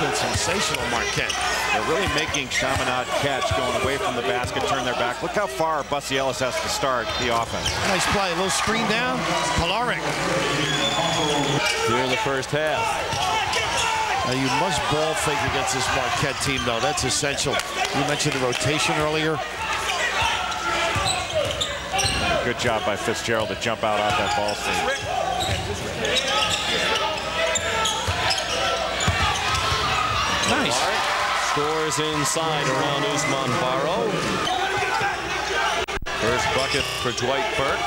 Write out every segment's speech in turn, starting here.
been sensational, Marquette. They're really making Chaminade catch, going away from the basket, turn their back. Look how far Bussy Ellis has to start the offense. Nice play, a little screen down. Kolaric. Here in the first half. Now you must ball fake against this Marquette team, though. That's essential. You mentioned the rotation earlier. Good job by Fitzgerald to jump out off that ball screen. Nice. Scores inside around Usman Barrow. First bucket for Dwight Burke.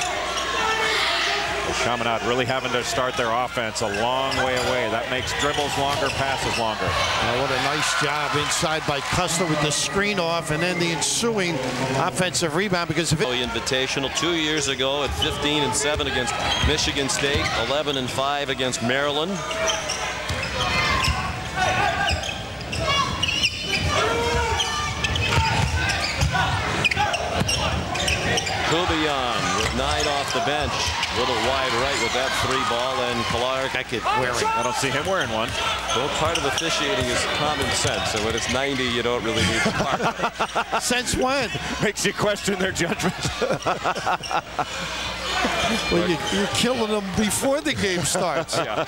Chaminade really having to start their offense a long way away. That makes dribbles longer, passes longer. Now what a nice job inside by Custer with the screen off and then the ensuing offensive rebound because of it. Invitational 2 years ago at 15-7 against Michigan State, 11-5 against Maryland. Kubian with 9 off the bench. Little wide right with that 3-ball, and Kolaric wearing. I don't see him wearing one. Well, part of officiating is common sense, so when it's 90, you don't really need the mark. Since when? Makes you question their judgment. Well, you're killing them before the game starts. Yeah.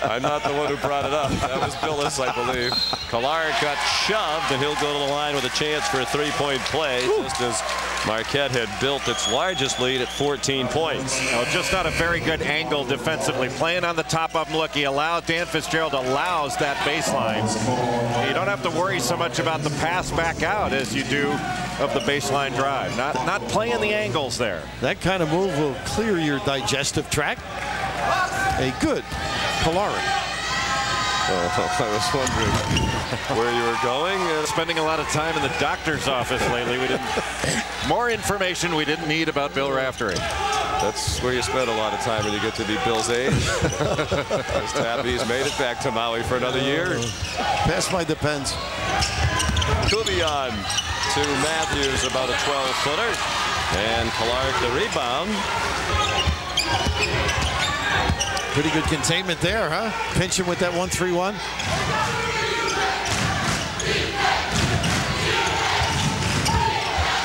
I'm not the one who brought it up. That was Billis, I believe. Kolaric got shoved, and he'll go to the line with a chance for a 3-point play, just as Marquette had built its largest lead at 14 points. Oh, just not a very good angle defensively. Playing on the top of him. Look, Dan Fitzgerald allows that baseline. You don't have to worry so much about the pass back out as you do of the baseline drive. Not playing the angles there. That kind of move will clear your digestive tract. A good Kolaric. I was wondering where you were going. Spending a lot of time in the doctor's office lately. More information we didn't need about Bill Raftery. That's where you spend a lot of time when you get to be Bill's age. Just happy he's made it back to Maui for another year. Pass my depends. Kubian to Matthews, about a 12-footer. And Kolaric the rebound. Pretty good containment there, huh? Pinching with that 1-3-1.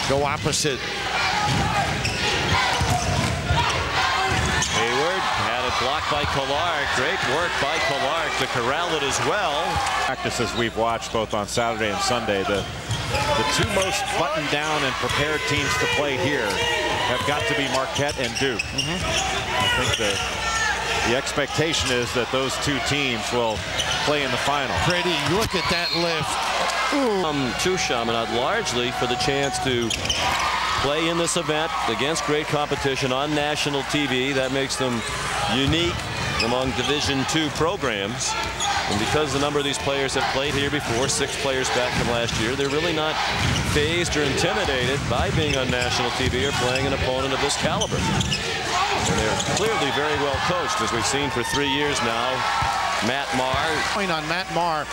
Go opposite. Hayward had it blocked by Kolaric. Great work by Kolaric to corral it as well. Practices we've watched both on Saturday and Sunday. The two most buttoned down and prepared teams to play here have got to be Marquette and Duke. I think the expectation is that those two teams will play in the final. Pretty, look at that lift. To Chaminade largely for the chance to play in this event against great competition on national TV. That makes them unique among Division II programs. And because the number of these players have played here before, 6 players back from last year, they're really not fazed or intimidated by being on national TV or playing an opponent of this caliber. And they're clearly very well coached, as we've seen for 3 years now. Matt Marr. Point on Matt Marr.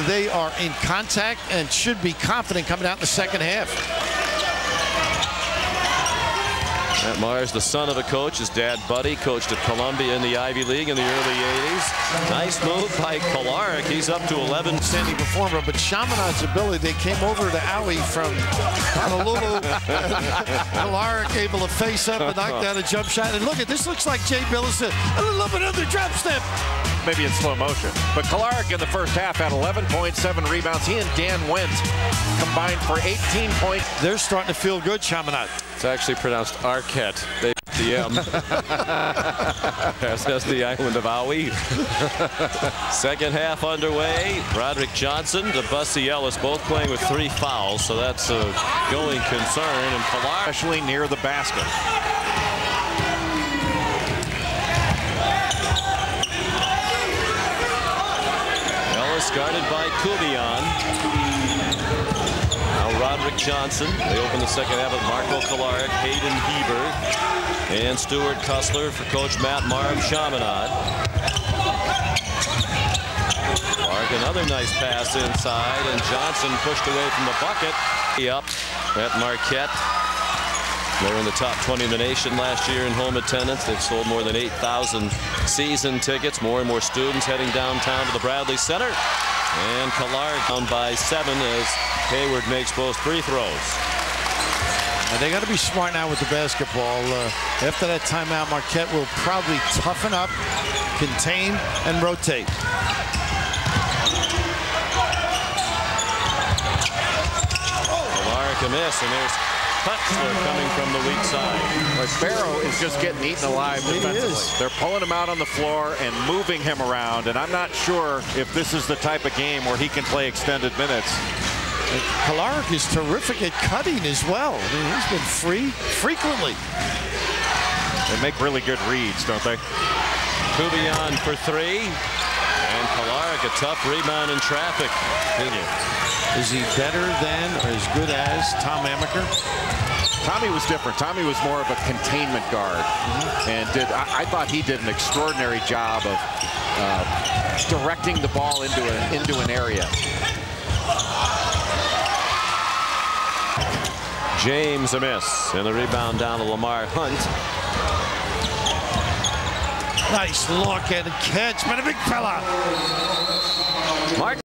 They are in contact and should be confident coming out in the second half. Matt Marr is the son of a coach. His dad, Buddy, coached at Columbia in the Ivy League in the early 80s. Nice move by Kolaric. He's up to 11. Standing performer, but Chaminade's ability, they came over to Owie from Honolulu. Kolaric able to face up and knock down a jump shot. And look at this, looks like Jay Billis, a little bit of the drop step. Maybe in slow motion. But Kolaric in the first half had 11.7 rebounds. He and Dan Wendt combined for 18 points. They're starting to feel good, Chaminade. It's actually pronounced Arquette. They the M. That's the island of Owie. Second half underway. Roderick Johnson to Bussy Ellis, both playing with 3 fouls, so that's a going concern. And Kolaric, especially near the basket. Guarded by Kubian. Now Roderick Johnson. They open the second half with Marko Kolaric, Hayden Heber, and Stuart Cussler for Coach Matt Marr of Chaminade. Clark, another nice pass inside, and Johnson pushed away from the bucket. Up at Marquette. They were in the top 20 in the nation last year in home attendance. They've sold more than 8,000 season tickets. More and more students heading downtown to the Bradley Center. And Kolaric down by 7 as Hayward makes both free throws. And they got to be smart now with the basketball. After that timeout, Marquette will probably toughen up, contain, and rotate. Kolaric a miss, and there's Hutzler coming from the weak side. But Barrow is just getting eaten alive defensively. They're pulling him out on the floor and moving him around, and I'm not sure if this is the type of game where he can play extended minutes. Kolaric is terrific at cutting as well. I mean, he's been free frequently. They make really good reads, don't they? Kubian for 3. And Kolaric a tough rebound in traffic. Is he better than or as good as Tom Amaker? Tommy was different. Tommy was more of a containment guard, and I thought he did an extraordinary job of directing the ball into an area. James a miss, and the rebound down to Lamar Hunt. Nice look and catch, but a big fella. Mark